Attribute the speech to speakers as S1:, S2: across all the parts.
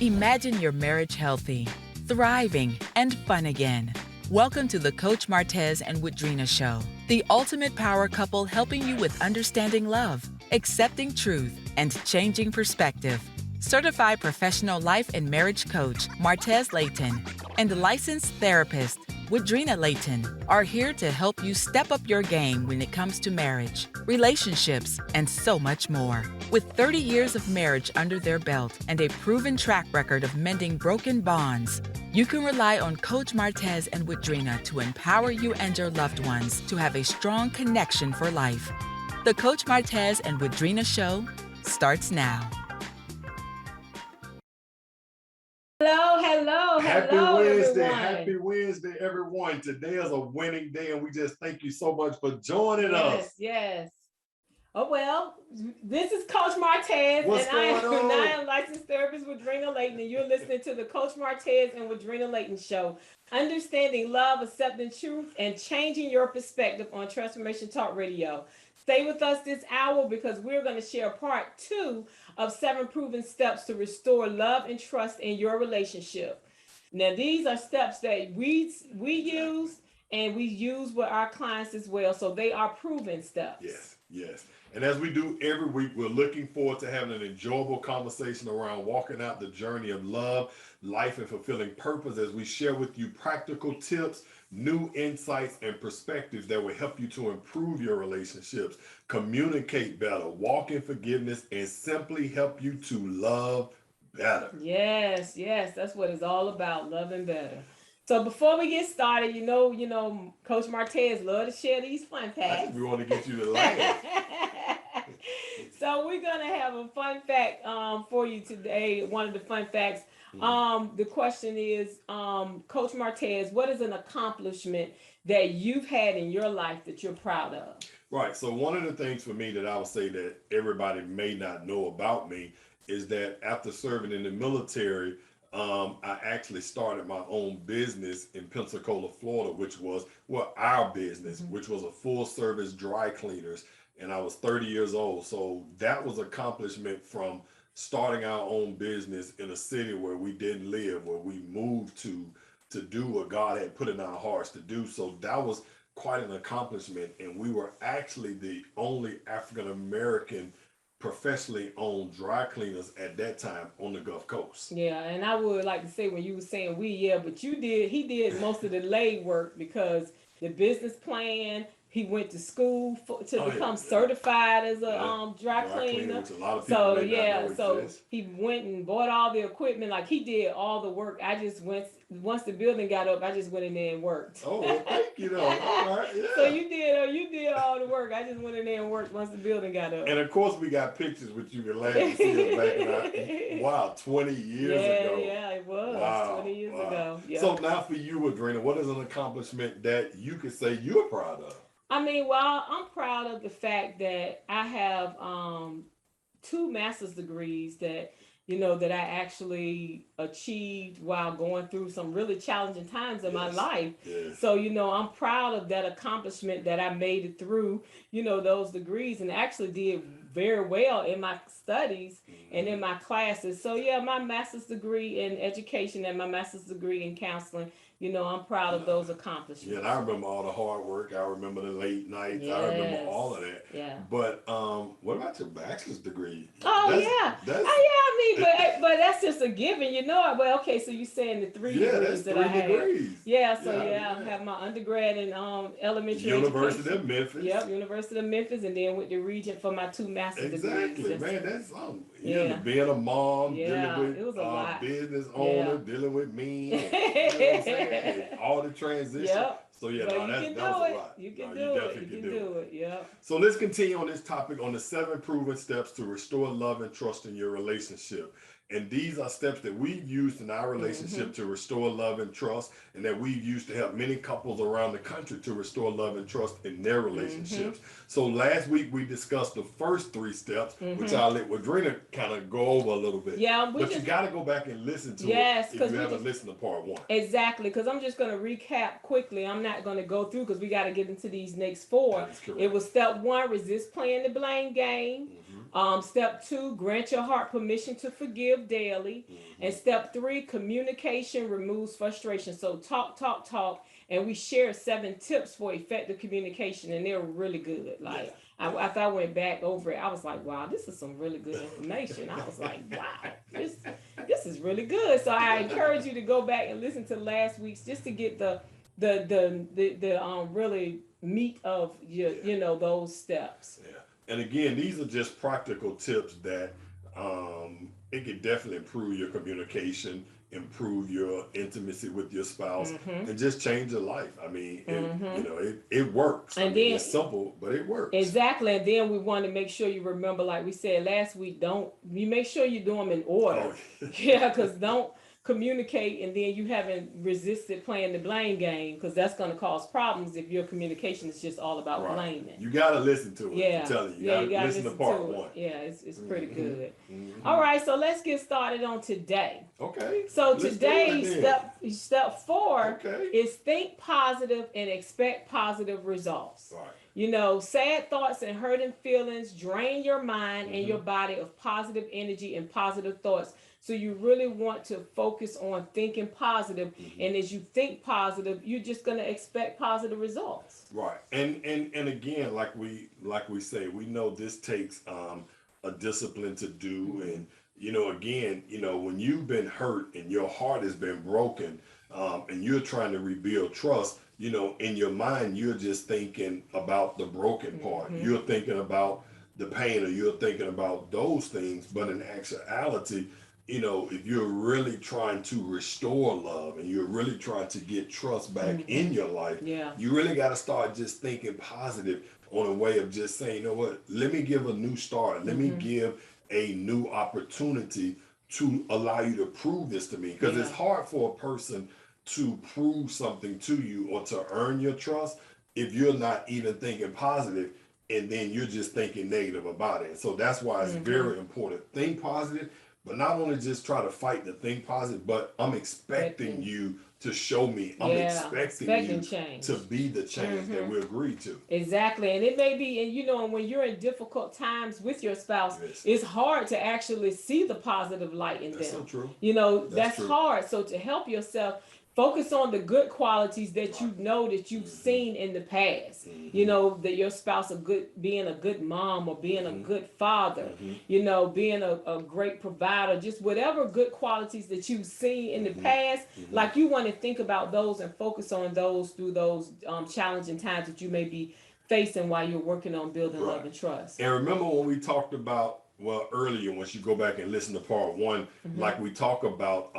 S1: Imagine your marriage healthy, thriving, and fun again. Welcome to the Coach Martez and Woodrina Show, the ultimate power couple helping you with understanding love, accepting truth, and changing perspective. Certified professional life and marriage coach Martez Layton and licensed therapist Woodrina Layton are here to help you step up your game when it comes to marriage, relationships, and so much more. With 30 years of marriage under their belt and a proven track record of mending broken bonds, you can rely on Coach Martez and Woodrina to empower you and your loved ones to have a strong connection for life. The Coach Martez and Woodrina Show starts now.
S2: Hello,
S3: Happy Wednesday,
S2: everyone.
S3: happy Wednesday, everyone. Today is a winning day, and we just thank you so much for joining us.
S2: Yes. Oh, well, this is Coach Martez,
S3: What's
S2: and I
S3: going on?
S2: am licensed therapist with Woodrina Layton, and you're listening to the Coach Martez and Woodrina Layton Show. Understanding love, accepting truth, and changing your perspective on Transformation Talk Radio. Stay with us this hour because we're going to share part 2 of 7 proven steps to restore love and trust in your relationship. Now, these are steps that we use, and we use with our clients as well. So they are proven steps.
S3: Yes. And as we do every week, we're looking forward to having an enjoyable conversation around walking out the journey of love, life, and fulfilling purpose as we share with you practical tips, new insights, and perspectives that will help you to improve your relationships, communicate better, walk in forgiveness, and simply help you to love better.
S2: Yes, that's what it's all about, loving better. So before we get started, you know, Coach Martez love to share these fun facts.
S3: We want to get you to laugh.
S2: So we're gonna have a fun fact for you today. One of the fun facts. The question is, Coach Martez, what is an accomplishment that you've had in your life that you're proud of?
S3: Right. So one of the things for me that I would say that everybody may not know about me is that after serving in the military, I actually started my own business in Pensacola, Florida, which was our business, which was a full service dry cleaners. And I was 30 years old. So that was accomplishment from starting our own business in a city where we didn't live, where we moved to do what God had put in our hearts to do. So that was quite an accomplishment. And we were actually the only African American professionally owned dry cleaners at that time on the Gulf Coast.
S2: Yeah, and I would like to say when you were saying but he did most of the leg work because the business plan, he went to school to become certified as a dry cleaner.
S3: Which a lot of people may not know
S2: so
S3: exists.
S2: he went and bought all the equipment. Like he did all the work. I just went once the building got up. I just went in there and worked.
S3: Oh, well, thank you. All right, yeah.
S2: So you did all the work. I just went in there and worked once the building got up.
S3: And of course, we got pictures which you can laugh to see us back in our 20 years ago.
S2: Yeah, it was 20 years ago. Yep.
S3: So now for you, Woodrina, what is an accomplishment that you could say you're proud of?
S2: I mean, well, I'm proud of the fact that I have 2 master's degrees that I actually achieved while going through some really challenging times in my life.
S3: Yes.
S2: So, I'm proud of that accomplishment that I made it through, those degrees, and actually did very well in my studies and in my classes. So, yeah, my master's degree in education and my master's degree in counseling, I'm proud of those accomplishments.
S3: Yeah, and I remember all the hard work. I remember the late nights.
S2: Yes.
S3: I remember all of that.
S2: Yeah.
S3: But what about your bachelor's degree?
S2: But that's just a given, Well, okay, so you're saying the 3 degrees that I have.
S3: Degrees.
S2: I have my undergrad in elementary
S3: University
S2: education.
S3: of Memphis.
S2: Yep, University of Memphis, and then with the Regent for my 2 master's degrees.
S3: Exactly, man. That's being a mom, dealing with
S2: it was a lot.
S3: Business owner, dealing with me, and all the transition.
S2: Yep.
S3: So
S2: that was a lot. You can do it. Yep.
S3: So let's continue on this topic on the 7 proven steps to restore love and trust in your relationship. And these are steps that we've used in our relationship to restore love and trust, and that we've used to help many couples around the country to restore love and trust in their relationships. So last week we discussed the first 3 steps, which I'll let Woodrina kind of go over a little bit.
S2: Yeah,
S3: but you got to go back and listen to it if you haven't listened to part 1.
S2: Exactly, because I'm just going to recap quickly. I'm not going to go through because we got to get into these next 4. It was step 1, resist playing the blame game. Step 2, grant your heart permission to forgive daily. And step 3, communication removes frustration. So talk. And we share 7 tips for effective communication, and they're really good. Like, after I went back over it, I was like, wow, this is some really good information. I was like, wow, this is really good. So I encourage you to go back and listen to last week's just to get the really meat of your those steps.
S3: Yeah. And again, these are just practical tips that it can definitely improve your communication, improve your intimacy with your spouse, and just change your life. I mean, it works.
S2: And
S3: then it's simple, but it works.
S2: Exactly. And then we want to make sure you remember, like we said last week, you make sure you do them in order. Because don't communicate and then you haven't resisted playing the blame game, because that's going to cause problems if your communication is just all about blaming.
S3: You got to listen to it.
S2: Yeah.
S3: I'm telling you. You got to listen to part 1.
S2: Yeah, it's pretty good. All right, so let's get started on today.
S3: Okay.
S2: So today's step 4 is think positive and expect positive results.
S3: Right.
S2: Sad thoughts and hurting feelings drain your mind and your body of positive energy and positive thoughts. So you really want to focus on thinking positive, and as you think positive, you're just going to expect positive results.
S3: Right. And again, like we say, we know this takes a discipline to do. And again, when you've been hurt and your heart has been broken, and you're trying to rebuild trust, in your mind, you're just thinking about the broken part. You're thinking about the pain, or you're thinking about those things. But in actuality, if you're really trying to restore love and you're really trying to get trust back in your life, you really got to start just thinking positive on a way of just saying, you know what, let me give a new start. Let me give a new opportunity to allow you to prove this to me. Because it's hard for a person to prove something to you or to earn your trust if you're not even thinking positive and then you're just thinking negative about it. So that's why it's very important. Think positive. But not only just try to fight to think positive, but I'm expecting you to show me. I'm expecting you
S2: change.
S3: To be the change that we agreed to.
S2: Exactly. And it may be, and when you're in difficult times with your spouse, it's hard to actually see the positive light in them.
S3: That's so true.
S2: That's true. Hard. So to help yourself, focus on the good qualities that that you've seen in the past. That your spouse being a good mom, or being a good father, being a great provider, just whatever good qualities that you've seen in the past. Like, you want to think about those and focus on those through those challenging times that you may be facing while you're working on building love and trust.
S3: And remember when we talked about, earlier, once you go back and listen to part 1, like we talk about,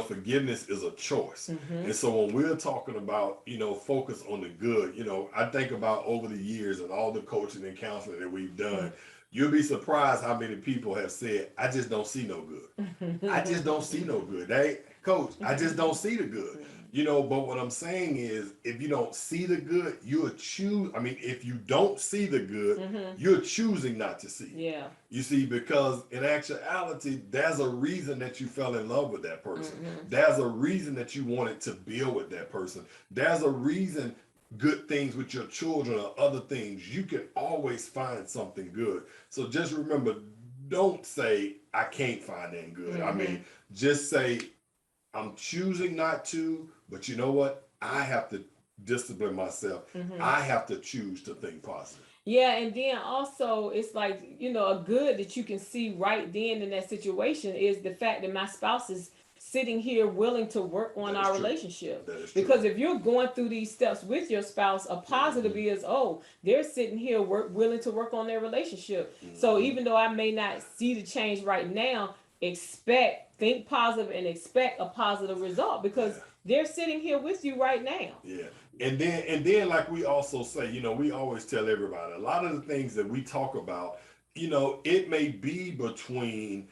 S3: forgiveness is a choice. And so when we're talking about, focus on the good, I think about over the years and all the coaching and counseling that we've done, you'll be surprised how many people have said, I just don't see no good. I just don't see no good. Hey, coach, I just don't see the good. But what I'm saying is, if you don't see the good, if you don't see the good, you're choosing not to see.
S2: Yeah.
S3: You see, because in actuality, there's a reason that you fell in love with that person. There's a reason that you wanted to build with that person. There's a reason good things with your children or other things. You can always find something good. So just remember, don't say, I can't find anything good. Just say, I'm choosing not to, but you know what? I have to discipline myself. I have to choose to think positive.
S2: Yeah, and then also it's like, a good that you can see right then in that situation is the fact that my spouse is sitting here willing to work on our relationship. Because if you're going through these steps with your spouse, a positive is, they're sitting here willing to work on their relationship. So even though I may not see the change right now, think positive and expect a positive result, because they're sitting here with you right now.
S3: Yeah. And then like we also say, we always tell everybody, a lot of the things that we talk about, it may be between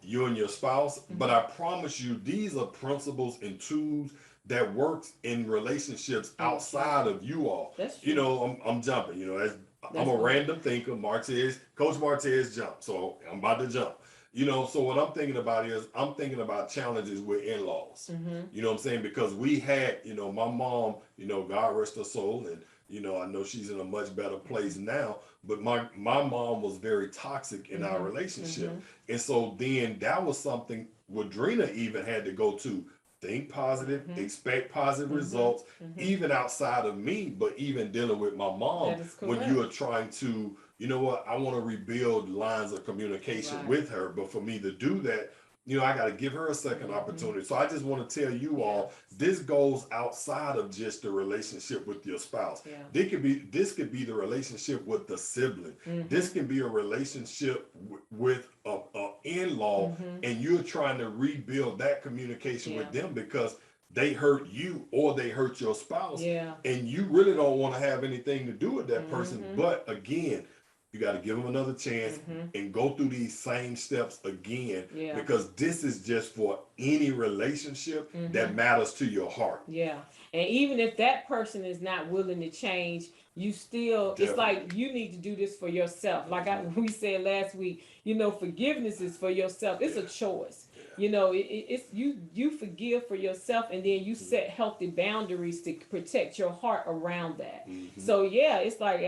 S3: you and your spouse. But I promise you, these are principles and tools that works in relationships outside of you all.
S2: That's true.
S3: You know, I'm jumping. You know, I'm a
S2: cool.
S3: random thinker. Martez, Coach Martez jump. So I'm about to jump. You know, so what I'm thinking about is I'm thinking about challenges with in-laws. You know what I'm saying? Because we had, you know, my mom, you know, God rest her soul, and you know, I know she's in a much better place now. But my mom was very toxic in our relationship, and so then that was something Woodrina even had to go to. Think positive, expect positive results, even outside of me, but even dealing with my mom when you are trying to, you know what, I want to rebuild lines of communication with her. But for me to do that, you know, I got to give her a second opportunity. So I just want to tell you all, this goes outside of just the relationship with your spouse. This could be the relationship with the sibling. This can be a relationship with a in-law, and you're trying to rebuild that communication with them because they hurt you or they hurt your spouse, and you really don't want to have anything to do with that person. But again, you got to give them another chance and go through these same steps again, because this is just for any relationship that matters to your heart.
S2: Yeah. And even if that person is not willing to change, you still, it's like you need to do this for yourself. Like we said last week, you know, forgiveness is for yourself. It's a choice. You know, it's you forgive for yourself, and then you set healthy boundaries to protect your heart around that. So yeah, it's like,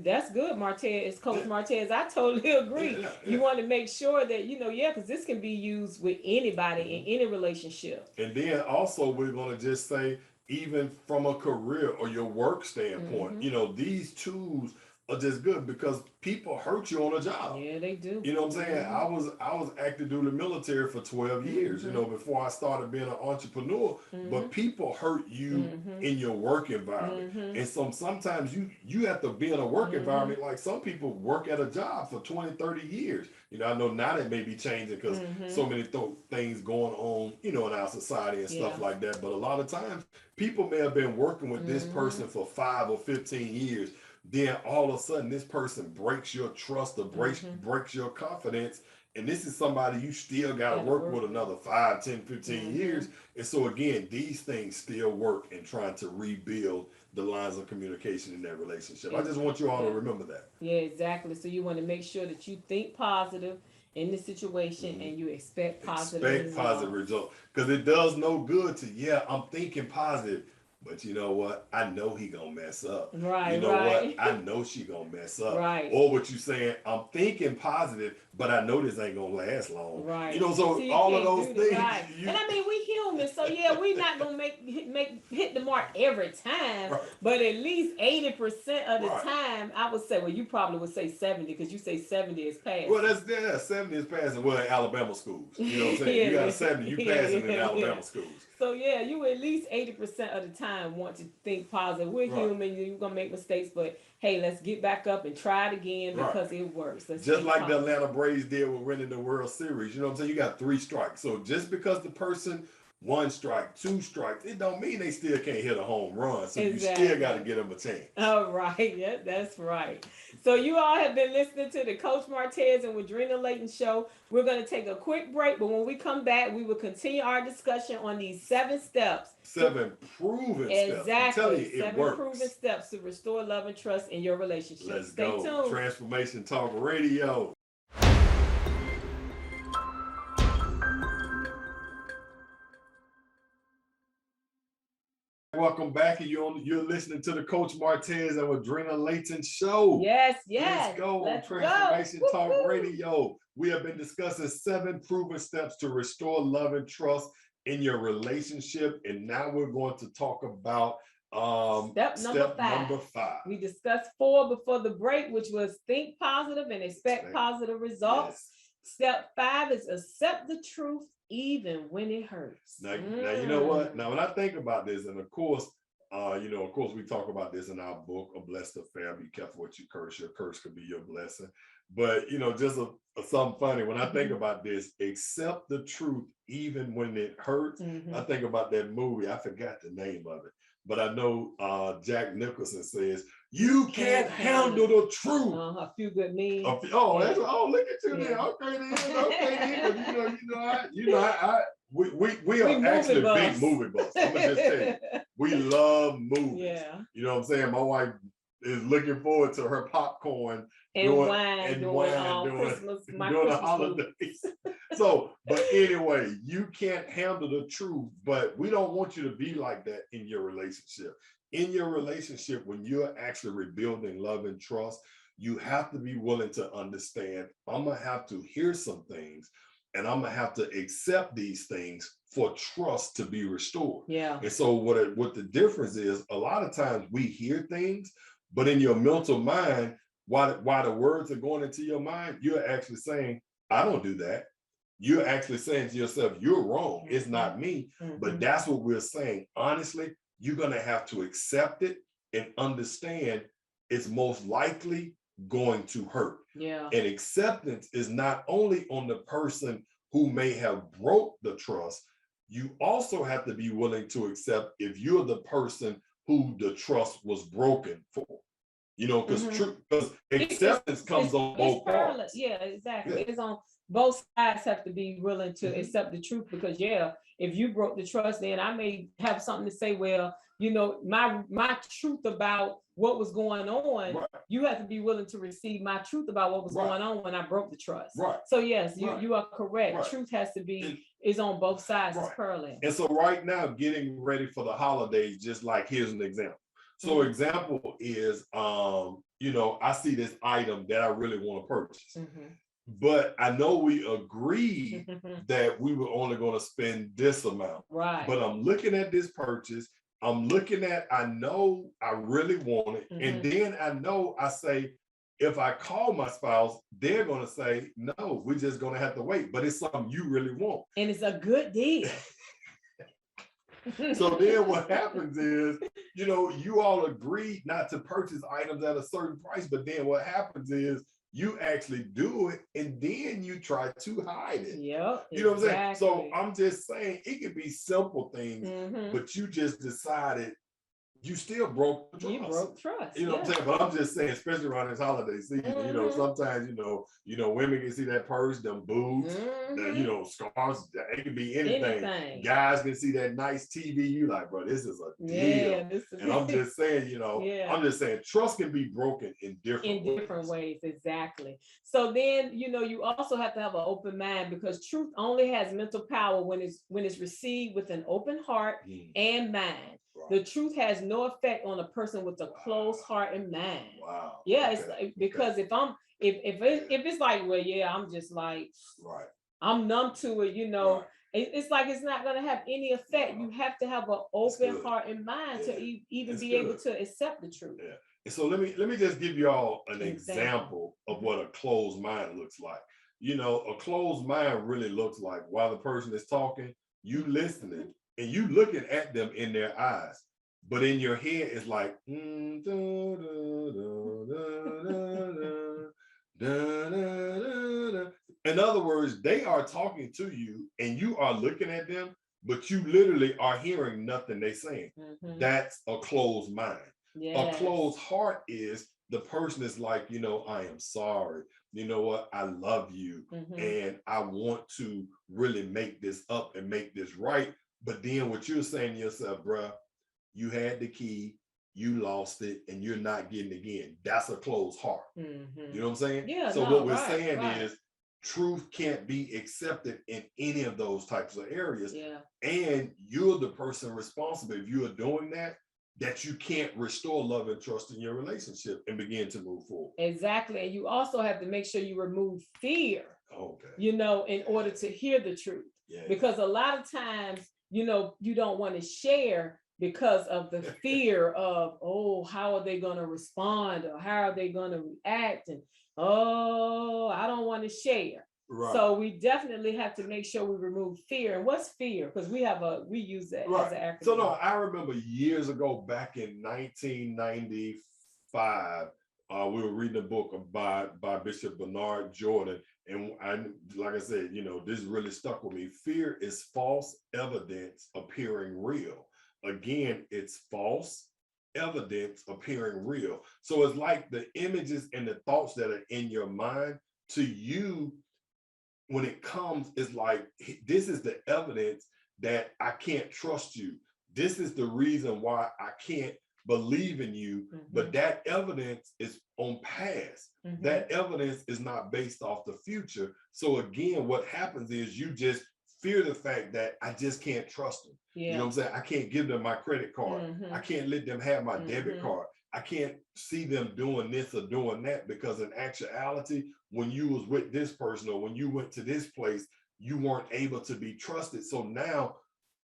S2: that's good, Martez. It's Coach Martez. I totally agree. You want to make sure that, you know, because this can be used with anybody in any relationship.
S3: And then also we're going to just say, even from a career or your work standpoint, you know, these tools are just good because people hurt you on a job.
S2: Yeah, they do.
S3: You know what I'm saying? I was active duty military for 12 years, you know, before I started being an entrepreneur. But people hurt you in your work environment. And so sometimes you have to be in a work environment. Like some people work at a job for 20, 30 years. You know, I know now that may be changing because so many things going on, you know, in our society and stuff like that. But a lot of times people may have been working with this person for 5 or 15 years. Then all of a sudden this person breaks your trust or breaks your confidence, and this is somebody you still got to work with another 5, 10, 15 years. And so again, these things still work in trying to rebuild the lines of communication in that relationship. I just want you all to remember that.
S2: Yeah, exactly. So you want to make sure that you think positive in the situation and you expect positive
S3: results, because it does no good to I'm thinking positive, but you know what, I know he gonna mess up.
S2: Right.
S3: You know what, I know she gonna mess up. Right. Or what you saying, I'm thinking positive, but I know this ain't gonna last long.
S2: Right.
S3: You know, so all of those things.
S2: Right. And I mean, we human, so we not gonna hit the mark every time, but at least 80% of the time, I would say. Well, you probably would say 70 because you say 70 is passing.
S3: Well, that's 70 is passing. Well, in Alabama schools, you know what I'm saying. You got a 70, you passing in Alabama schools.
S2: So you at least 80% of the time want to think positive. We're human. You're gonna make mistakes, but hey, let's get back up and try it again because it works.
S3: Just like the Atlanta Braves did with winning the World Series. You know what I'm saying? You got 3 strikes. So just because the person 1 strike, 2 strikes, it don't mean they still can't hit a home run. So you still got to get them a chance.
S2: All right. Yeah, that's right. So you all have been listening to the Coach Martez and Woodrina Layton show. We're going to take a quick break, but when we come back, we will continue our discussion on these 7 steps.
S3: 7 proven steps.
S2: Exactly.
S3: I'm telling you,
S2: 7 proven steps to restore love and trust in your relationship.
S3: Let's
S2: Stay tuned.
S3: Transformation Talk Radio. Welcome back, and you're listening to the Coach Martez and Woodrina Layton show.
S2: Yes.
S3: Let's go on Transformation Talk Radio. We have been discussing 7 proven steps to restore love and trust in your relationship, and now we're going to talk about step number 5.
S2: We discussed 4 before the break, which was think positive and expect positive results. Step 5 is accept the truth even when it hurts.
S3: Now you know what? Now when I think about this, and of course, we talk about this in our book, A Blessed Affair. Be careful what you curse. Your curse could be your blessing. But you know, just something funny. When I think about this, accept the truth even when it hurts. I think about that movie. I forgot the name of it, but I know Jack Nicholson says, you can't handle the truth.
S2: A few good men.
S3: That's look at you there. Okay, then. Okay, then. We are actually big movie buffs. I'm gonna just tell you, we love movies.
S2: Yeah.
S3: You know what I'm saying? My wife is looking forward to her popcorn
S2: and wine during Christmas,
S3: during the holidays. So, but anyway, you can't handle the truth, but we don't want you to be like that in your relationship. In your relationship, when you're actually rebuilding love and trust, you have to be willing to understand, I'm gonna have to hear some things, and I'm gonna have to accept these things for trust to be restored.
S2: Yeah.
S3: And so what the difference is, a lot of times we hear things, but in your mental mind, while the words are going into your mind, you're actually saying, I don't do that. You're actually saying to yourself, you're wrong. It's not me. But that's what we're saying. Honestly, you're going to have to accept it and understand it's most likely going to hurt.
S2: Yeah.
S3: And acceptance is not only on the person who may have broke the trust, you also have to be willing to accept if you're the person who the trust was broken for. You know, because acceptance comes on both parts.
S2: Yeah, exactly. Yeah. It's on both sides have to be willing to accept the truth, because if you broke the trust, then I may have something to say, well, my truth about what was going on, you have to be willing to receive my truth about what was going on when I broke the trust.
S3: Right.
S2: So yes, you are correct. Right. Truth has to be is on both sides. It's parallel.
S3: And so right now, getting ready for the holidays, just like here's an example. So example is, I see this item that I really want to purchase, but I know we agreed that we were only going to spend this amount.
S2: Right.
S3: But I'm looking at this purchase. I'm looking at, I know I really want it. And then I say, if I call my spouse, they're going to say, no, we're just going to have to wait. But it's something you really want.
S2: And it's a good deal.
S3: So then what happens is, you all agreed not to purchase items at a certain price, but then what happens is you actually do it and then you try to hide it.
S2: Yep.
S3: You know what I'm saying? So I'm just saying it could be simple things, but you just decided you still broke trust.
S2: You broke trust.
S3: You know what I'm saying? But I'm just saying, especially around this holiday season, sometimes, women can see that purse, them boots, scarves, it can be anything. Guys can see that nice TV. You like, bro, this is a deal. And I'm just saying, I'm just saying trust can be broken in different ways.
S2: Exactly. So then, you also have to have an open mind, because truth only has mental power when it's received with an open heart and mind. The truth has no effect on a person with a closed heart and mind.
S3: Wow.
S2: Yeah, it's because if it's like, well, I'm just like, I'm numb to it, it's like it's not going to have any effect. You have to have an open heart and mind to even be able to accept the truth.
S3: Yeah. And so let me just give you all an example of what a closed mind looks like. A closed mind really looks like, while the person is talking, you listening and you looking at them in their eyes, but in your head it's like, in other words, they are talking to you and you are looking at them, but you literally are hearing nothing they're saying. That's a closed mind. Yes. A closed heart is the person is like, I am sorry. You know what? I love you. And I want to really make this up and make this right. But then what you're saying to yourself, bruh, you had the key, you lost it, and you're not getting it again. That's a closed heart. You know what I'm saying?
S2: Yeah.
S3: So what we're saying is truth can't be accepted in any of those types of areas.
S2: Yeah.
S3: And you're the person responsible, if you are doing that you can't restore love and trust in your relationship and begin to move forward.
S2: Exactly. And you also have to make sure you remove fear, in order to hear the truth. Yeah. Because a lot of times, you don't want to share because of the fear of, how are they going to respond, or how are they going to react? And, I don't want to share. Right. So we definitely have to make sure we remove fear. And what's fear? Because we use that as an acronym.
S3: So no, I remember years ago, back in 1995, we were reading a book by Bishop Bernard Jordan. And like I said, this really stuck with me. Fear is false evidence appearing real. again, it's false evidence appearing real. So it's like the images and the thoughts that are in your mind to you when it comes, it's like, this is the evidence that I can't trust you. This is the reason why I can't believe in you. But that evidence is on past. That evidence is not based off the future. So again, what happens is you just fear the fact that I just can't trust them. You know what I'm saying? I can't give them my credit card. I can't let them have my debit card. I can't see them doing this or doing that, because in actuality, when you was with this person or when you went to this place, you weren't able to be trusted. So now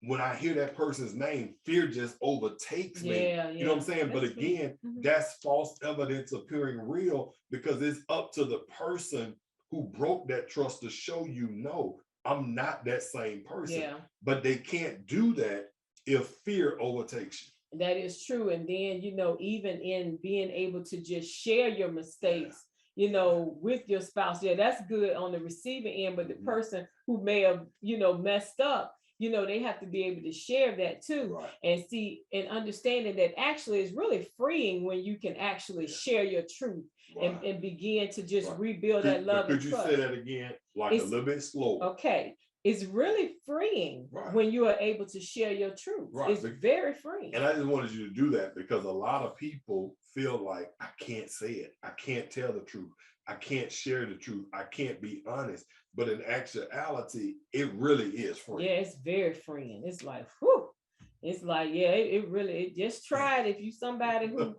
S3: when I hear that person's name, fear just overtakes me. You know what I'm saying? But again, that's false evidence appearing real, because it's up to the person who broke that trust to show you, no, I'm not that same person. But they can't do that if fear overtakes you.
S2: That is true. And then, even in being able to just share your mistakes, with your spouse, that's good on the receiving end. But the person who may have, messed up, they have to be able to share that too. And see, and understanding that actually is really freeing when you can actually share your truth and begin to just rebuild that love and trust.
S3: Could you say that again, like a little bit slower?
S2: Okay. It's really freeing when you are able to share your truth. It's very freeing.
S3: And I just wanted you to do that because a lot of people feel like, I can't say it. I can't tell the truth. I can't share the truth. I can't be honest. But in actuality, it really is freeing.
S2: Yeah, it's very freeing. It's like, whew. It's like, it really, just try it. If you somebody who,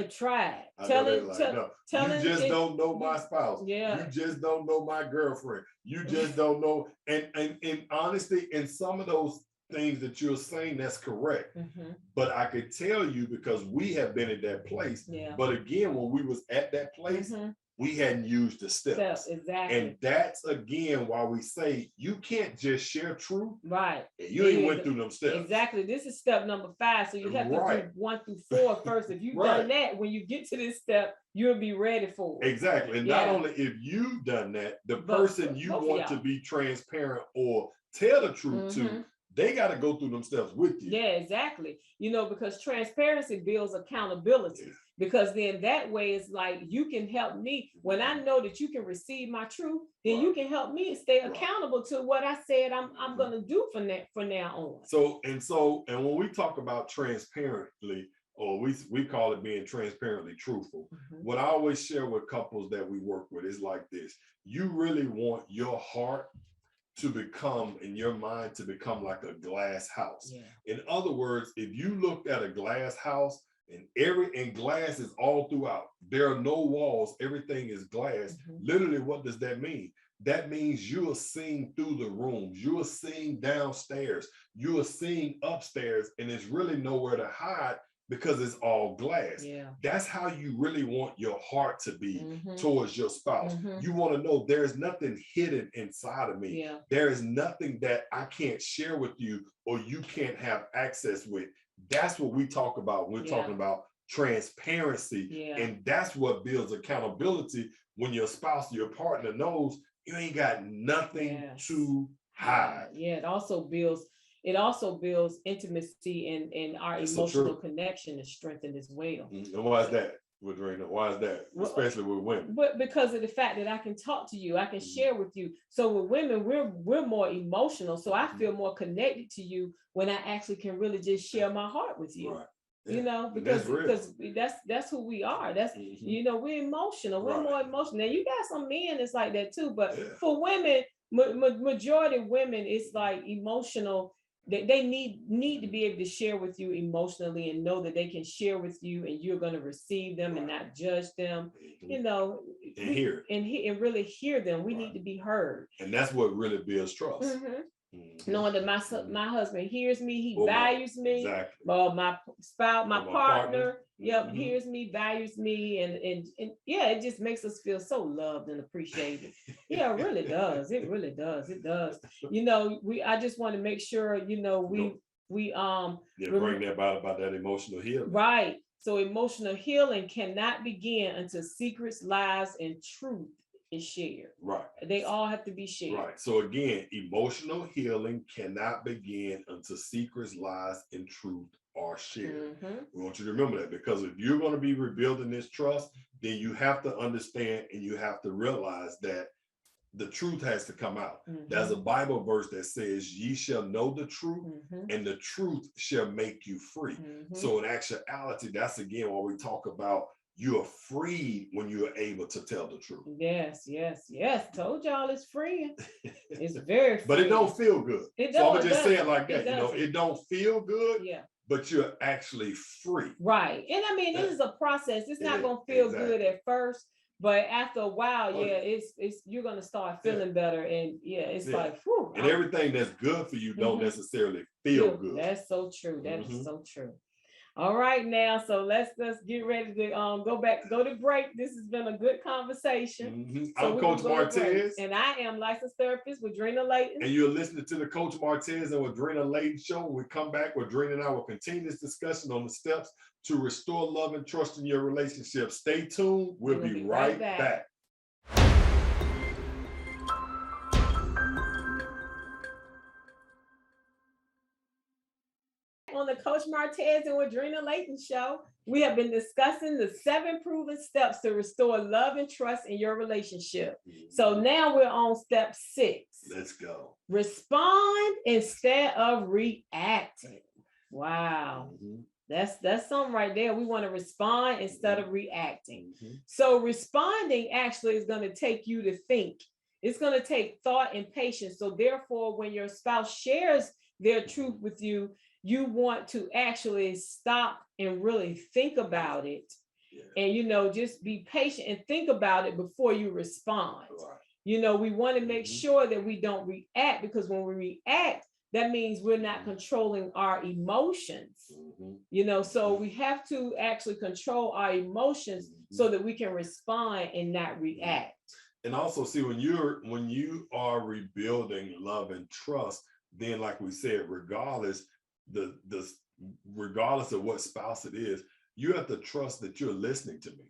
S2: try it.
S3: You just don't know my spouse. You just don't know my girlfriend. You just don't know. And in honesty, in some of those things that you're saying, that's correct. But I could tell you, because we have been at that place. But again, when we was at that place, we hadn't used the steps.
S2: Exactly.
S3: And that's again why we say you can't just share truth. You ain't went through them steps.
S2: Exactly. This is step number 5. So you have to do 1 through 4 first. If you've done that, when you get to this step, you'll be ready for it.
S3: Exactly. And not only if you've done that, the person you want to be transparent or tell the truth to, they got to go through them steps with you.
S2: Yeah, exactly. Because transparency builds accountability. Because then that way it's like, you can help me. When I know that you can receive my truth, then you can help me stay accountable to what I said I'm going to do from now on.
S3: So when we talk about transparently, or we call it being transparently truthful, what I always share with couples that we work with is like this. You really want your heart to become, in your mind, to become like a glass house. In other words, if you looked at a glass house, and glass is all throughout, there are no walls, everything is glass. Literally, what does that mean? That means you are seeing through the rooms, you are seeing downstairs, you are seeing upstairs, and it's really nowhere to hide because it's all glass. That's how you really want your heart to be towards your spouse. You want to know there's nothing hidden inside of me. There is nothing that I can't share with you or you can't have access with. That's what we talk about. We're talking about transparency. And that's what builds accountability, when your spouse, your partner knows you ain't got nothing to hide.
S2: It also builds intimacy and our emotional connection is strengthened as well.
S3: And why is that, Woodrina? Why is that? Especially with women.
S2: But because of the fact that I can talk to you, I can share with you. So with women, we're more emotional. So I feel more connected to you when I actually can really just share my heart with you. Because that's who we are. That's we're emotional. We're more emotional. Now you got some men that's like that too, but for women, majority of women, it's like emotional. They need to be able to share with you emotionally and know that they can share with you and you're going to receive them and not judge them, and really hear them. We need to be heard.
S3: And that's what really builds trust.
S2: Knowing that my husband hears me, he values me. My spouse, my partner, hears me, values me, and it just makes us feel so loved and appreciated. It really does. It really does. It does. I just want to make sure we bring
S3: that about that emotional healing.
S2: Right. So emotional healing cannot begin until secrets, lies, and truth is shared.
S3: Right.
S2: They all have to be shared.
S3: Right. So again, emotional healing cannot begin until secrets, lies, and truth are shared. We want you to remember that, because if you're going to be rebuilding this trust, then you have to understand and you have to realize that the truth has to come out. There's a Bible verse that says, ye shall know the truth and the truth shall make you free. So in actuality, that's again what we talk about. You are freed when you are able to tell the truth.
S2: Yes. Told y'all it's free. It's very free.
S3: But it don't feel good. So I'm gonna just say it like that. It don't feel good.
S2: Yeah.
S3: But you're actually free.
S2: Right. And I mean, this is a process. It's not gonna feel good at first, but after a while, it's you're gonna start feeling better, and it's like, whew.
S3: And everything that's good for you don't necessarily feel good.
S2: That's so true. That is so true. All right, now, so let's get ready to go to break. This has been a good conversation. So
S3: I'm Coach Martez,
S2: and I am licensed therapist Woodrina Layton.
S3: And you're listening to the Coach Martez and Woodrina Layton show. When we come back, Woodrina and I will continue this discussion on the steps to restore love and trust in your relationship. Stay tuned. We'll be right back.
S2: On the Coach Martez and Woodrina Layton show, we have been discussing the 7 proven steps to restore love and trust in your relationship. So now we're on step 6.
S3: Let's go. Respond
S2: instead of reacting. Wow. That's something right there. We want to respond instead of reacting. So responding actually is going to take you to think. It's going to take thought and patience. So therefore, when your spouse shares their truth with you, you want to actually stop and really think about it. And, just be patient and think about it before you respond. We want to make sure that we don't react, because when we react, that means we're not controlling our emotions. So we have to actually control our emotions so that we can respond and not react.
S3: And also, see, when you are rebuilding love and trust, then like we said, regardless of what spouse it is, you have to trust that you're listening to me.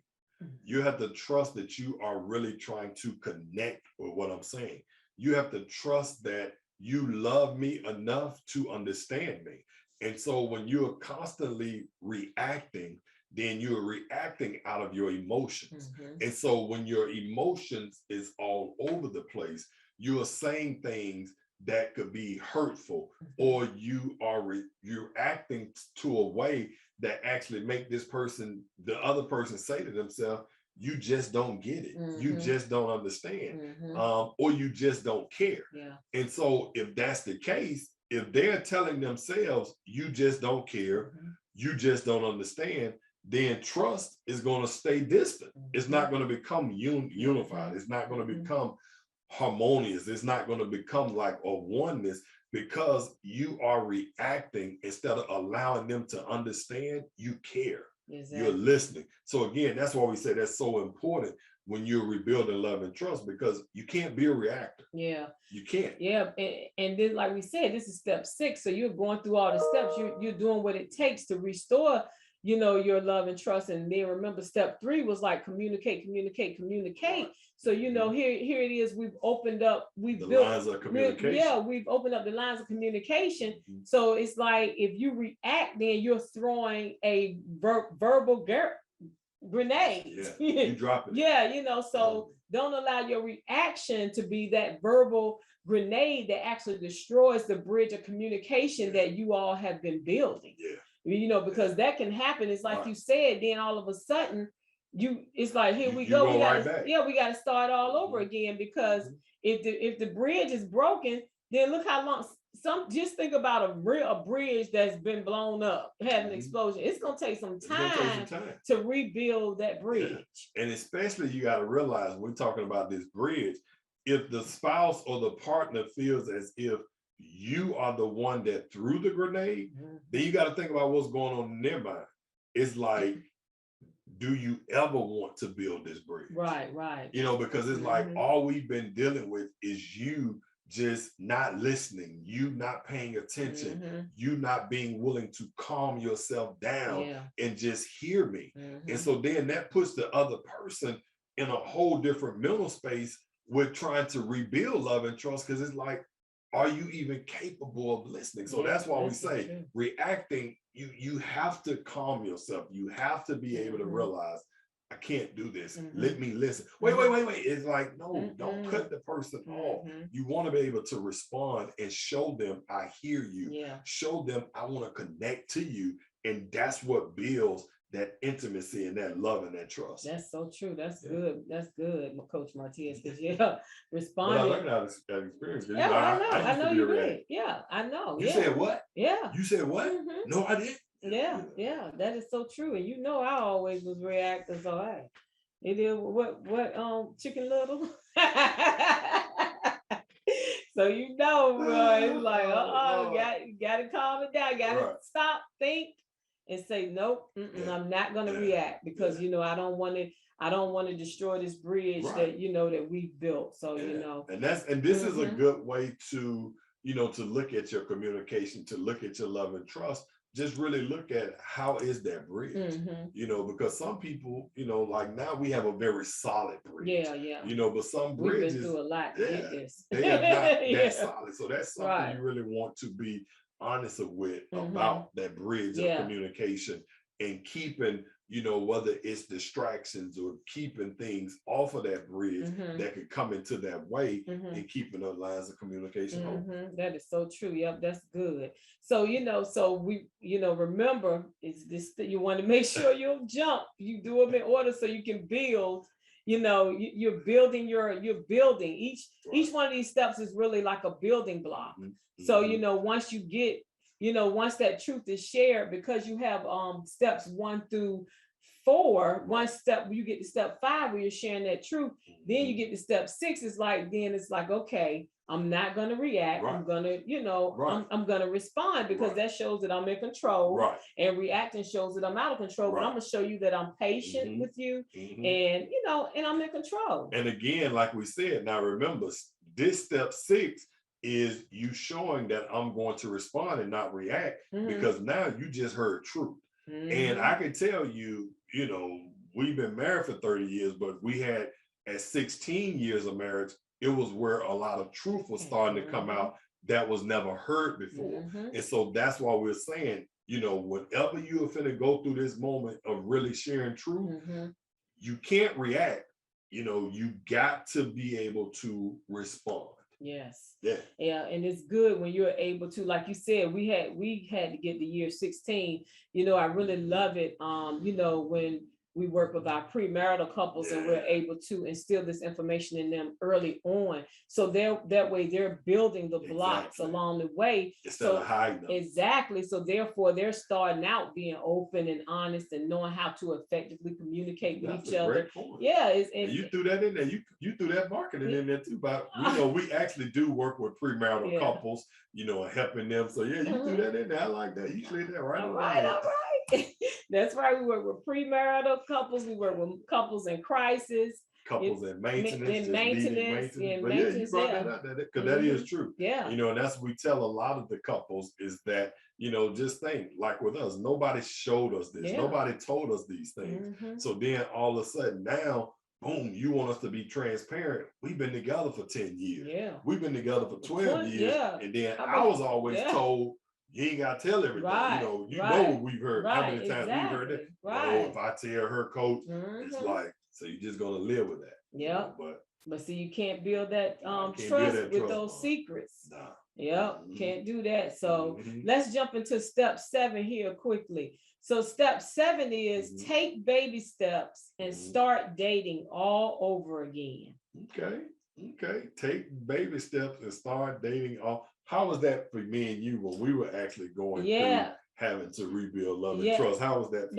S3: You have to trust that you are really trying to connect with what I'm saying. You have to trust that you love me enough to understand me. And so when you're constantly reacting, then you're reacting out of your emotions. And so when your emotions is all over the place, you are saying things that could be hurtful, or you're acting to a way that actually make the other person say to themselves, you just don't get it. You just don't understand. Or you just don't care. And so if that's the case, if they're telling themselves, you just don't care, you just don't understand, then trust is going to stay distant. It's not going to become unified. It's not going to become harmonious. It's not going to become like a oneness, because you are reacting instead of allowing them to understand. You care. You're listening. So again, that's why we say that's so important when you're rebuilding love and trust, because you can't be a reactor. You can't.
S2: And then, like we said, this is step 6. So you're going through all the steps. You're doing what it takes to restore your love and trust. And then remember, step 3 was like communicate. So, here it is. We've opened up, we've built
S3: lines of communication.
S2: We've opened up the lines of communication. So it's like, if you react, then you're throwing a verbal grenade.
S3: You drop it.
S2: So don't allow your reaction to be that verbal grenade that actually destroys the bridge of communication that you all have been building. Because that can happen. It's like you said, then all of a sudden it's like, here we go. We got to start all over again, because if the bridge is broken, then look how long. Just think about a bridge that's been blown up, had an explosion. It's going to take some time to rebuild that bridge.
S3: And especially, you got to realize, when we're talking about this bridge, if the spouse or the partner feels as if you are the one that threw the grenade, then you got to think about what's going on in their mind. It's like, do you ever want to build this bridge?
S2: Right.
S3: Because it's like, all we've been dealing with is you just not listening, you not paying attention, you not being willing to calm yourself down and just hear me. And so then that puts the other person in a whole different mental space with trying to rebuild love and trust, because it's like, are you even capable of listening? So that's why we say reacting, you have to calm yourself. You have to be able to realize, I can't do this. Let me listen. Wait. It's like, no, don't cut the person off. You want to be able to respond and show them, I hear you.
S2: Yeah.
S3: Show them, I want to connect to you. And that's what builds that intimacy and that love and that trust.
S2: That's so true. That's good. That's good, Coach Martez. Because
S3: But
S2: responding.
S3: I learned how that experience.
S2: Yeah, I know you did. Yeah, I know.
S3: You said what?
S2: Yeah.
S3: You said what? No, I didn't.
S2: Yeah. That is so true. And I always was reacting. So it is what Chicken Little. So bro, it's like, you gotta calm it down. Gotta stop, think, and say, nope, I'm not gonna react, because I don't want to destroy this bridge that that we built. So
S3: and this is a good way to to look at your communication, to look at your love and trust. Just really look at how is that bridge, because some people, like now we have a very solid bridge.
S2: Yeah.
S3: But some bridges,
S2: we've been through a lot to get this.
S3: they are not that solid. So that's something you really want to be honest with about that bridge of communication, and keeping, whether it's distractions or keeping things off of that bridge that could come into that way, and keeping those lines of communication open.
S2: That is so true. Yep, that's good. So, so we, remember, is this that you want to make sure you jump, you do them in order so you can build. You're building each one of these steps is really like a building block. So, once you get, once that truth is shared, because you have steps 1 through 4, one step, you get to step 5 where you're sharing that truth, then you get to step 6, it's like, okay, I'm not going to react. I'm going to, I'm going to respond, because that shows that I'm in control, and reacting shows that I'm out of control, but I'm going to show you that I'm patient with you, and, and I'm in control.
S3: And again, like we said, now remember, this step 6 is you showing that I'm going to respond and not react, because now you just heard truth. And I can tell you, we've been married for 30 years, but we had, at 16 years of marriage, it was where a lot of truth was starting to come out that was never heard before. And so that's why we're saying, whenever you are finna go through this moment of really sharing truth, you can't react. You got to be able to respond.
S2: Yes.
S3: Yeah.
S2: And it's good when you're able to, like you said, we had to get the year 16. I really love it. When we work with our premarital couples, and we're able to instill this information in them early on, so that way they're building the blocks along the way,
S3: instead of hiding them.
S2: Exactly. So therefore they're starting out being open and honest, and knowing how to effectively communicate with each other.
S3: And you threw that in there. You threw that marketing in there too. But we actually do work with premarital couples, and helping them. So you threw that in there. I like that. You slid that right.
S2: All right. That's right. We work with premarital couples. We work with couples in crisis.
S3: Couples in maintenance.
S2: Maintenance.
S3: But you brought that up, because that is true. And that's what we tell a lot of the couples, is that, just think, like with us, nobody showed us this. Nobody told us these things. So then all of a sudden now, boom, you want us to be transparent. We've been together for 10 years. We've been together for 12 years. And then I was always told, you ain't got to tell everything. You know what we've heard. How many times we've heard it? If I tell her, coach, it's like, so you're just going to live with that.
S2: But see, you can't build that trust with those secrets. Can't do that. So let's jump into step 7 here quickly. So step 7 is take baby steps and start dating all over again.
S3: Okay. Take baby steps and start dating all. How was that for me and you when we were actually going through having to rebuild love and trust? How was that?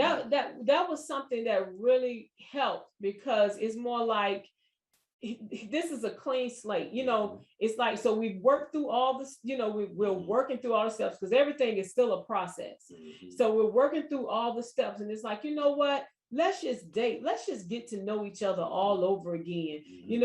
S2: That was something that really helped, because it's more like, this is a clean slate. It's like, so we've worked through all this, we're working through all the steps, because everything is still a process. So we're working through all the steps, and it's like, what? Let's just date. Let's just get to know each other all over again,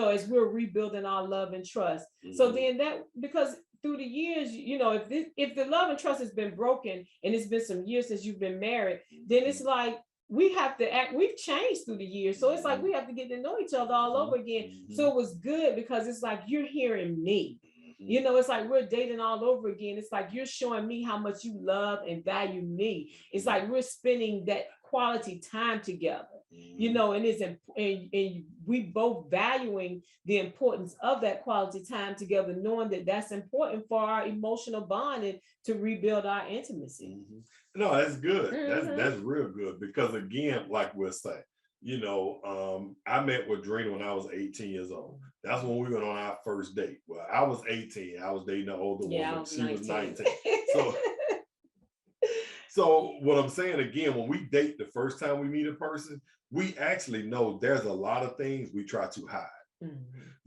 S2: as we're rebuilding our love and trust. So then because through the years, if the love and trust has been broken, and it's been some years since you've been married, then it's like, we have to act, we've changed through the years. So it's like we have to get to know each other all over again. So it was good because it's like you're hearing me. You know, it's like we're dating all over again. It's like you're showing me how much you love and value me. It's like we're spending that quality time together, you know, and and we both valuing the importance of that quality time together, knowing that that's important for our emotional bond and to rebuild our intimacy.
S3: No, that's good. That's real good because again, like we'll say, you know, I met with Woodrina when I was 18 years old. That's when we went on our first date. Well, I was 18. I was dating an older woman. She was 19. So what I'm saying again, when we date the first time we meet a person, we actually know there's a lot of things we try to hide.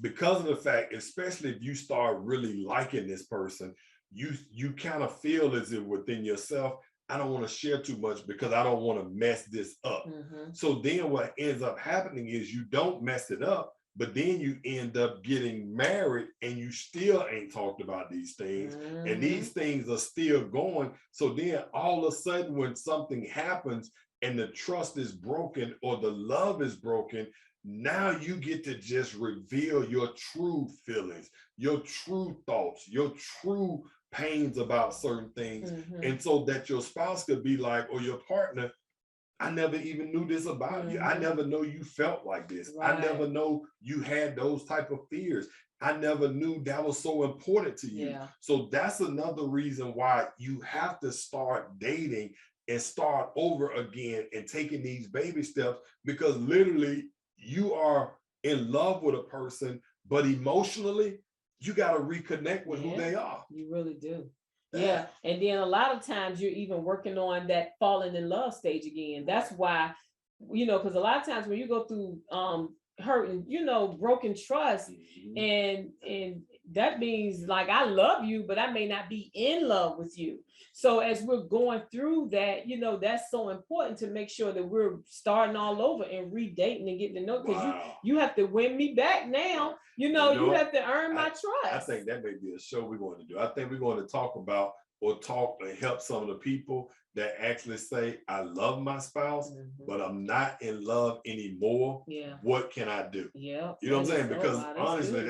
S3: Because of the fact, especially if you start really liking this person, you kind of feel as if within yourself, I don't want to share too much because I don't want to mess this up. So then what ends up happening is you don't mess it up, but then you end up getting married and you still ain't talked about these things. And these things are still going. So then all of a sudden when something happens and the trust is broken or the love is broken, now you get to just reveal your true feelings, your true thoughts, your true pains about certain things. And so that your spouse could be like, or your partner, I never even knew this about you. I never know you felt like this. I never know you had those type of fears. I never knew that was so important to you. So that's another reason why you have to start dating and start over again and taking these baby steps, because literally you are in love with a person, but emotionally you got to reconnect with who they are.
S2: You really do. Yeah. And then a lot of times you're even working on that falling in love stage again. That's why, you know, because a lot of times when you go through hurt and, you know, broken trust, and that means like I love you, but I may not be in love with you. So as we're going through that, you know, that's so important to make sure that we're starting all over and redating and getting to know, because you have to win me back now. You know, you have to earn my trust.
S3: I think that may be a show we're going to do. I think we're going to talk about or help some of the people that actually say, I love my spouse, but I'm not in love anymore. What can I do? You know what I'm saying? Because honestly,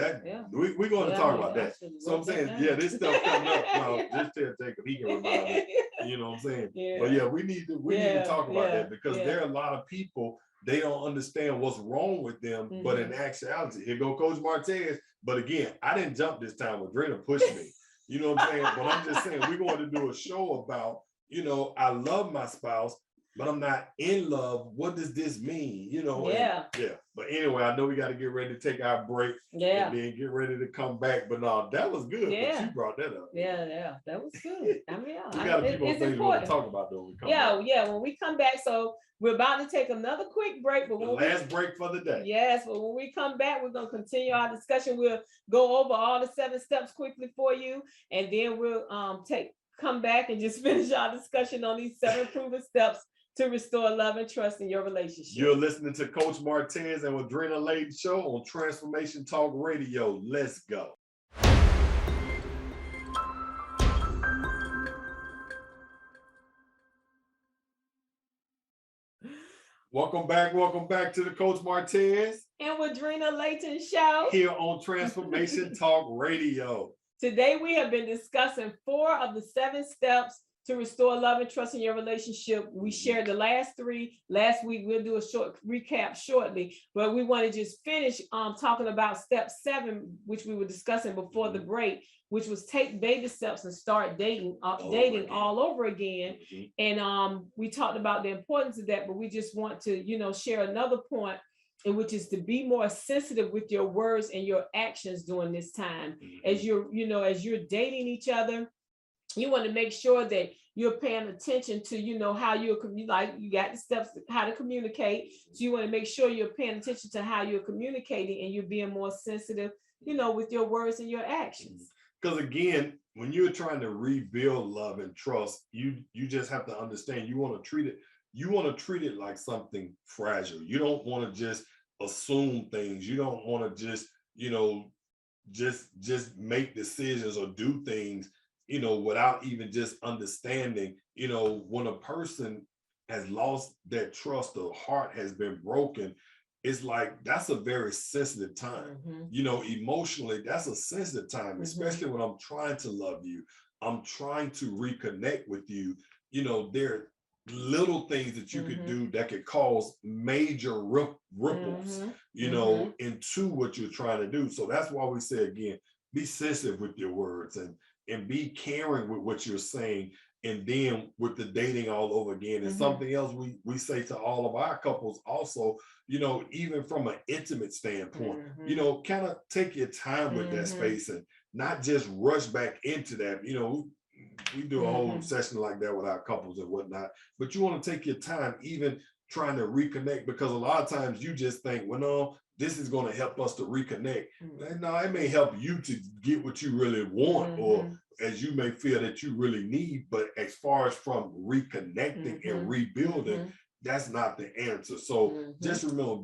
S3: we're going to talk about that. So I'm saying, this stuff coming up. Now, just tell Jacob, he can remind me. You know what I'm saying? But we need to talk about that, because there are a lot of people, they don't understand what's wrong with them. But in actuality, here go Coach Martez. But again, I didn't jump this time. Woodrina pushed me. You know what I'm saying? But I'm just saying, we're going to do a show about, you know, I love my spouse, but I'm not in love. What does this mean? You know? But anyway, I know we got to get ready to take our break. And then get ready to come back. But no, that was good. But you brought that up.
S2: That was good. I mean,
S3: we got a few more things we want to talk about though.
S2: When we come back. So we're about to take another quick break, but
S3: last break for the day.
S2: But when we come back, we're going to continue our discussion. We'll go over all the 7 steps quickly for you, and then we'll come back and just finish our discussion on these 7 proven steps to restore love and trust in your relationship.
S3: You're listening to Coach Martez and Woodrina Layton show on Transformation Talk Radio. Let's go. Welcome back to the Coach Martez
S2: and Woodrina Layton show
S3: here on Transformation Talk Radio.
S2: Today we have been discussing 4 of the 7 steps to restore love and trust in your relationship. We shared the last 3 last week. We'll do a short recap shortly, but we want to just finish talking about step 7, which we were discussing before the break, which was take baby steps and start dating all over again. And we talked about the importance of that, but we just want to, you know, share another point, and which is to be more sensitive with your words and your actions during this time. As you're dating each other, you want to make sure that you're paying attention to, you know, how you're you got the steps how to communicate. So you want to make sure you're paying attention to how you're communicating and you're being more sensitive, you know, with your words and your actions.
S3: Because again, when you're trying to rebuild love and trust, you just have to understand you want to treat it like something fragile. You don't want to just assume things. You don't want to just, you know, just make decisions or do things, you know, without even just understanding, you know, when a person has lost that trust, the heart has been broken, it's like that's a very sensitive time. You know, emotionally, that's a sensitive time, especially when I'm trying to love you. I'm trying to reconnect with you. You know, there are little things that you could do that could cause major ripples, you know, into what you're trying to do. So that's why we say again, be sensitive with your words and be caring with what you're saying. And then with the dating all over again, and something else we say to all of our couples also, you know, even from an intimate standpoint, you know, kind of take your time with that space and not just rush back into that. You know, we do a whole session like that with our couples and whatnot, but you want to take your time, even trying to reconnect, because a lot of times you just think, well, no, this is going to help us to reconnect. No, it may help you to get what you really want, or as you may feel that you really need. But as far as from reconnecting and rebuilding, that's not the answer. So just remember,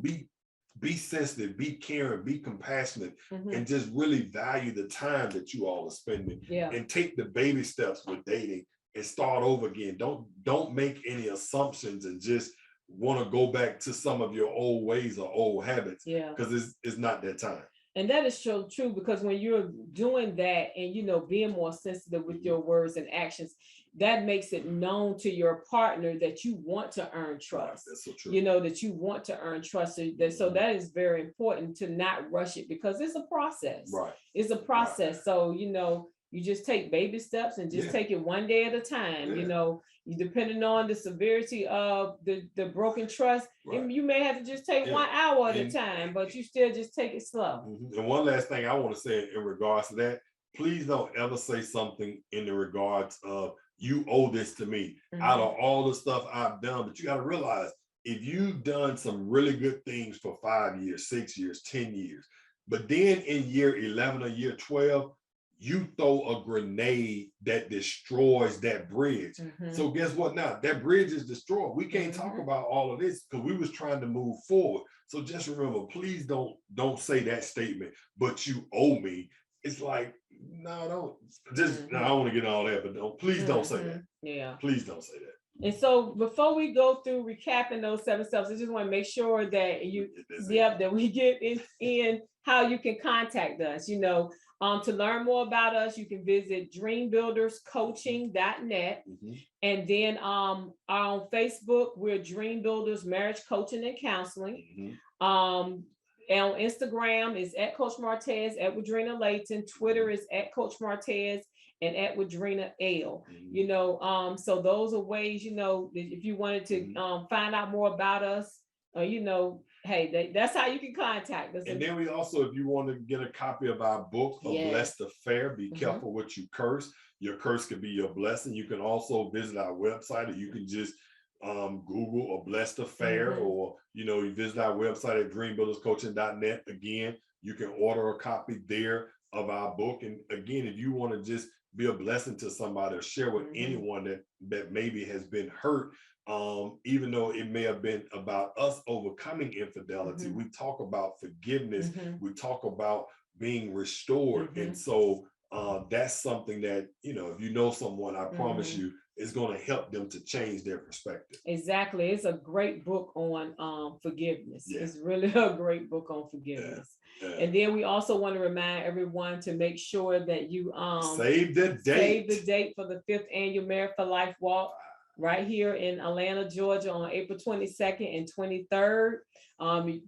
S3: be sensitive, be caring, be compassionate, and just really value the time that you all are spending. And take the baby steps with dating and start over again. Don't make any assumptions and just want to go back to some of your old ways or old habits, because it's not that time.
S2: And that is so true, because when you're doing that and, you know, being more sensitive with your words and actions, that makes it known to your partner that you want to earn trust.
S3: That's so true.
S2: You know, that you want to earn trust. So that is very important, to not rush it, because it's a process.
S3: Right.
S2: It's a process. Right. So, you know, you just take baby steps and just take it one day at a time. You know, depending on the severity of the broken trust, you may have to just take 1 hour at a time, but you still just take it slow.
S3: And one last thing I want to say in regards to that, please don't ever say something in the regards of, you owe this to me, out of all the stuff I've done. But you got to realize, if you've done some really good things for 5 years, 6 years, 10 years, but then in year 11 or year 12, you throw a grenade that destroys that bridge. So guess what now? That bridge is destroyed. We can't talk about all of this because we was trying to move forward. So just remember, please don't say that statement, but you owe me. It's like, no, don't just, no, I don't want to get all that, but please don't say that.
S2: Yeah.
S3: Please don't say that.
S2: And so before we go through recapping those 7 steps, I just want to make sure that that we get in how you can contact us. You know, to learn more about us, you can visit dreambuilderscoaching.net. And then on Facebook, we're Dream Builders Marriage Coaching and Counseling. On Instagram is at Coach Martez, at Woodrina Layton. Twitter is at Coach Martez and at Woodrina L. You know, so those are ways, you know, if you wanted to find out more about us, you know, hey, that's how you can contact us.
S3: And then we also, if you want to get a copy of our book, A Blessed Affair, be careful what you curse. Your curse could be your blessing. You can also visit our website, or you can just Google A Blessed Affair, or, you know, you visit our website at dreambuilderscoaching.net. Again, you can order a copy there of our book. And again, if you want to just be a blessing to somebody or share with anyone that maybe has been hurt, even though it may have been about us overcoming infidelity, we talk about forgiveness, we talk about being restored. And so that's something that, you know, if you know someone, I promise you, it's going to help them to change their perspective.
S2: Exactly. It's a great book on forgiveness. It's really a great book on forgiveness. And then we also want to remind everyone to make sure that you
S3: save the
S2: date for the 5th annual Married for Life walk right here in Atlanta, Georgia on April 22nd and 23rd.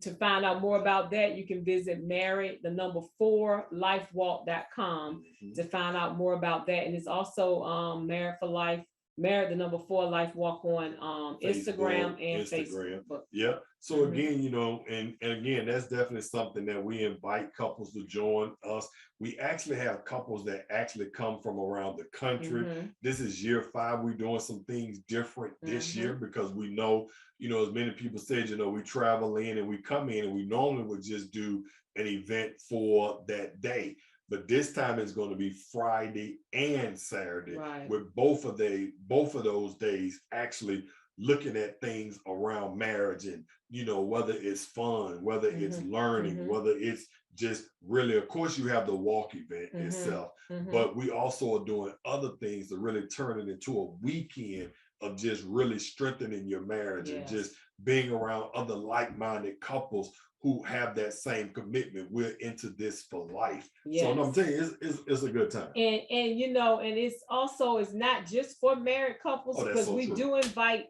S2: To find out more about that, you can visit married4lifewalk.com to find out more about that. And it's also Married for Life, Married 4 Life Walk on Instagram and Facebook.
S3: Yeah. So again, you know, and again, that's definitely something that we invite couples to join us. We actually have couples that actually come from around the country. This is year 5. We're doing some things different this year because we know, you know, as many people said, you know, we travel in and we come in, and we normally would just do an event for that day. But this time it's going to be Friday and Saturday, with both of those days actually looking at things around marriage, and, you know, whether it's fun, whether it's learning, whether it's just really, of course, you have the walk event itself, but we also are doing other things to really turn it into a weekend of just really strengthening your marriage and just being around other like-minded couples who have that same commitment. We're into this for life. So I'm telling you, it's a good time.
S2: And you know, and it's not just for married couples, because we do invite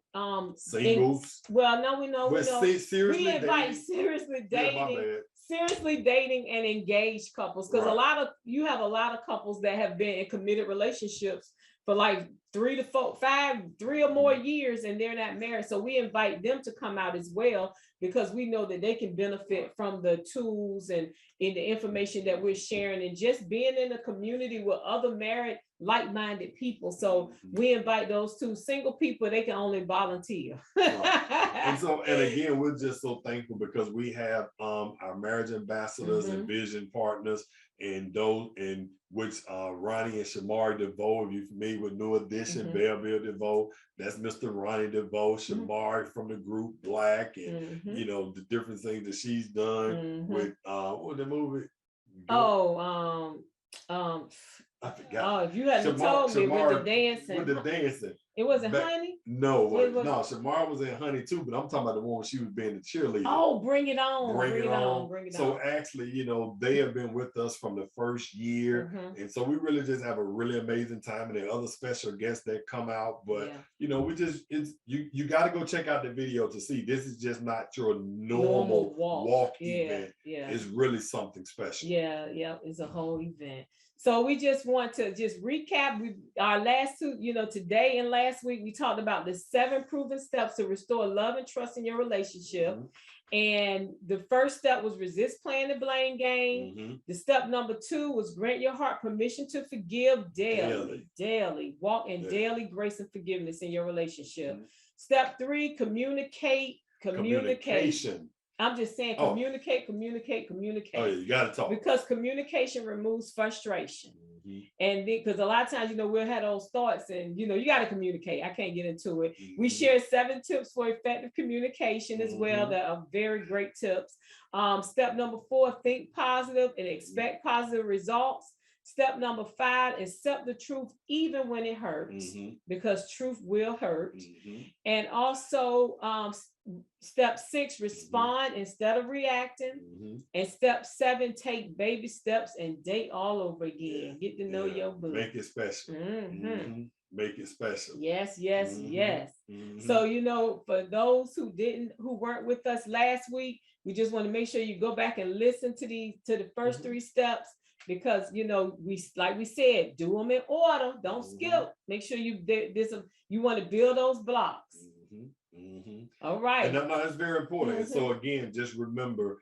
S3: singles.
S2: We invite seriously dating and engaged couples, because you have a lot of couples that have been in committed relationships for like 3 to 4, 5, 3 or more years, and they're not married. So we invite them to come out as well, because we know that they can benefit from the tools and in the information that we're sharing, and just being in a community with other married, like-minded people. So we invite those two. Single people, they can only volunteer.
S3: And again, we're just so thankful because we have our marriage ambassadors and vision partners, and those in which Ronnie and Shamari DeVoe. If you're familiar with New Edition, Belleville DeVoe, that's Mr. Ronnie DeVoe. Shamari from the group Black, and you know, the different things that she's done with what the movie? I forgot.
S2: Oh, if you hadn't told me, with the dancing. It wasn't Honey?
S3: No, Shamar was in Honey too, but I'm talking about the one when she was being the cheerleader.
S2: Oh, Bring It On. Bring it on.
S3: So actually, you know, they have been with us from the first year. And so we really just have a really amazing time, and there are other special guests that come out. But you know, you got to go check out the video to see this is just not your normal walk event. It's really something special. It's a whole event.
S2: So we just want to recap our last two, you know, today and last week, we talked about the 7 proven steps to restore love and trust in your relationship. And the first step was resist playing the blame game. The step number 2 was grant your heart permission to forgive daily. Walk in daily grace and forgiveness in your relationship. Step 3, communication. I'm just saying, communicate.
S3: Oh, yeah, you got to talk.
S2: Because communication removes frustration. And because a lot of times, you know, we'll have those thoughts, and, you know, you got to communicate. I can't get into it. We share 7 tips for effective communication as well that are very great tips. Step number 4, think positive and expect positive results. Step number 5, accept the truth even when it hurts, because truth will hurt. And also, step 6, respond instead of reacting. And step 7, take baby steps and date all over again. Get to know your boo.
S3: Make it special. Make it special.
S2: Yes. So, you know, for those who weren't with us last week, we just want to make sure you go back and listen to the first 3 steps. Because, you know, like we said, do them in order. Don't skip. Make sure you want to build those blocks. All right.
S3: And that's very important. So again, just remember,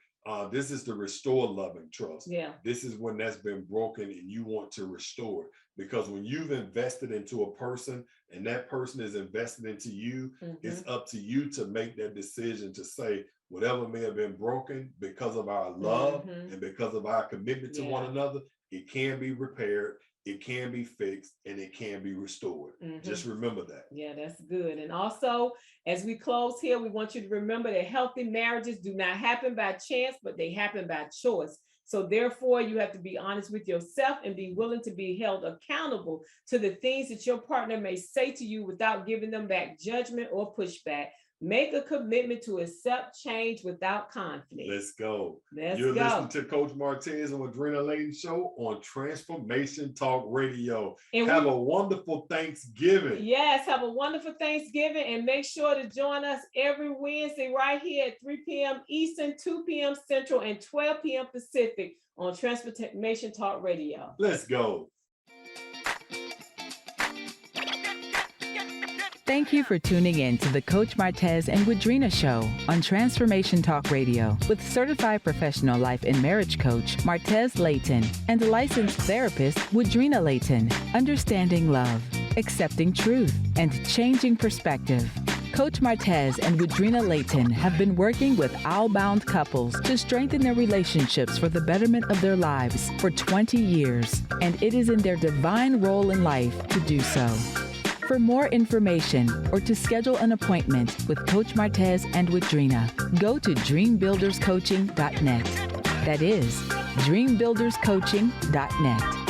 S3: this is to restore love and trust. This is when that's been broken and you want to restore it. Because when you've invested into a person and that person is invested into you, it's up to you to make that decision to say, whatever may have been broken because of our love and because of our commitment to one another, it can be repaired, it can be fixed, and it can be restored. Just remember that.
S2: Yeah, that's good. And also, as we close here, we want you to remember that healthy marriages do not happen by chance, but they happen by choice. So therefore, you have to be honest with yourself and be willing to be held accountable to the things that your partner may say to you without giving them back judgment or pushback. Make a commitment to accept change without conflict.
S3: Let's go. You're listening to Coach Martez and Woodrina Layton show on Transformation Talk Radio. And have a wonderful Thanksgiving.
S2: Yes, have a wonderful Thanksgiving, and make sure to join us every Wednesday right here at 3 p.m. Eastern, 2 p.m. Central, and 12 p.m. Pacific on Transformation Talk Radio.
S3: Let's go.
S1: Thank you for tuning in to the Coach Martez and Woodrina Show on Transformation Talk Radio with certified professional life and marriage coach Martez Layton and licensed therapist Woodrina Layton. Understanding love, accepting truth, and changing perspective. Coach Martez and Woodrina Layton have been working with owl-bound couples to strengthen their relationships for the betterment of their lives for 20 years, and it is in their divine role in life to do so. For more information or to schedule an appointment with Coach Martez and Woodrina, go to dreambuilderscoaching.net. That is dreambuilderscoaching.net.